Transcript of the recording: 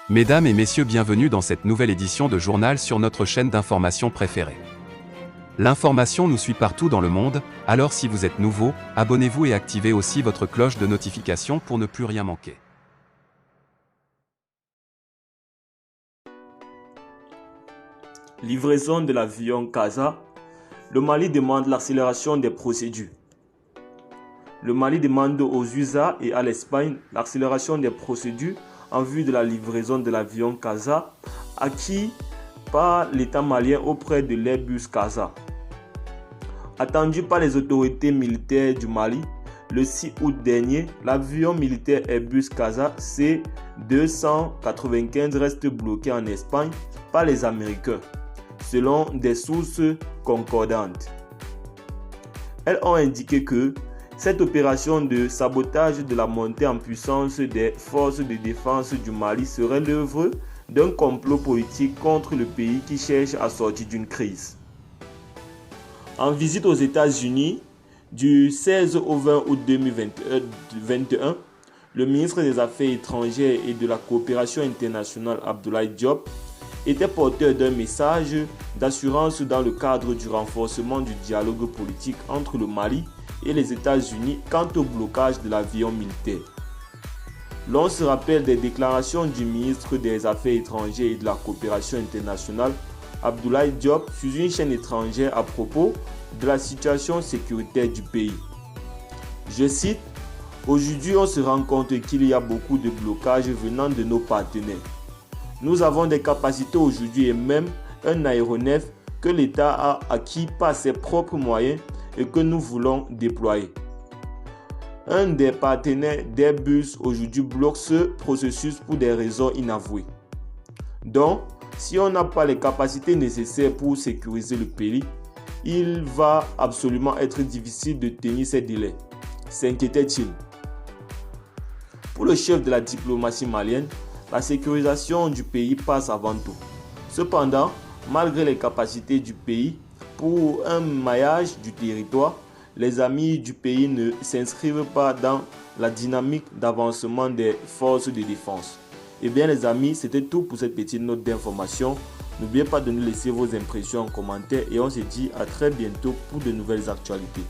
Mesdames et messieurs, bienvenue dans cette nouvelle édition de journal sur notre chaîne d'information préférée. L'information nous suit partout dans le monde, alors si vous êtes nouveau, abonnez-vous et activez aussi votre cloche de notification pour ne plus rien manquer. Livraison de l'avion Casa. Le Mali demande l'accélération des procédures. Le Mali demande aux USA et à l'Espagne l'accélération des procédures en vue de la livraison de l'avion Casa acquis par l'État malien auprès de l'Airbus Casa. Attendu par les autorités militaires du Mali, le 6 août dernier, l'avion militaire Airbus Casa C-295 reste bloqué en Espagne par les Américains, selon des sources concordantes. Elles ont indiqué que cette opération de sabotage de la montée en puissance des forces de défense du Mali serait l'œuvre d'un complot politique contre le pays qui cherche à sortir d'une crise. En visite aux États-Unis du 16 au 20 août 2021, le ministre des Affaires étrangères et de la coopération internationale Abdoulaye Diop était porteur d'un message d'assurance dans le cadre du renforcement du dialogue politique entre le Mali et les États-Unis quant au blocage de l'avion militaire. L'on se rappelle des déclarations du ministre des Affaires étrangères et de la coopération internationale Abdoulaye Diop sur une chaîne étrangère à propos de la situation sécuritaire du pays. Je cite: « Aujourd'hui, on se rend compte qu'il y a beaucoup de blocages venant de nos partenaires. Nous avons des capacités aujourd'hui et même un aéronef que l'État a acquis par ses propres moyens et que nous voulons déployer. Un des partenaires d'Airbus aujourd'hui bloque ce processus pour des raisons inavouées. Donc, si on n'a pas les capacités nécessaires pour sécuriser le pays, il va absolument être difficile de tenir ces délais, » s'inquiétait-il. Pour le chef de la diplomatie malienne, la sécurisation du pays passe avant tout. Cependant, malgré les capacités du pays pour un maillage du territoire, les amis du pays ne s'inscrivent pas dans la dynamique d'avancement des forces de défense. Eh bien les amis, c'était tout pour cette petite note d'information. N'oubliez pas de nous laisser vos impressions en commentaire et on se dit à très bientôt pour de nouvelles actualités.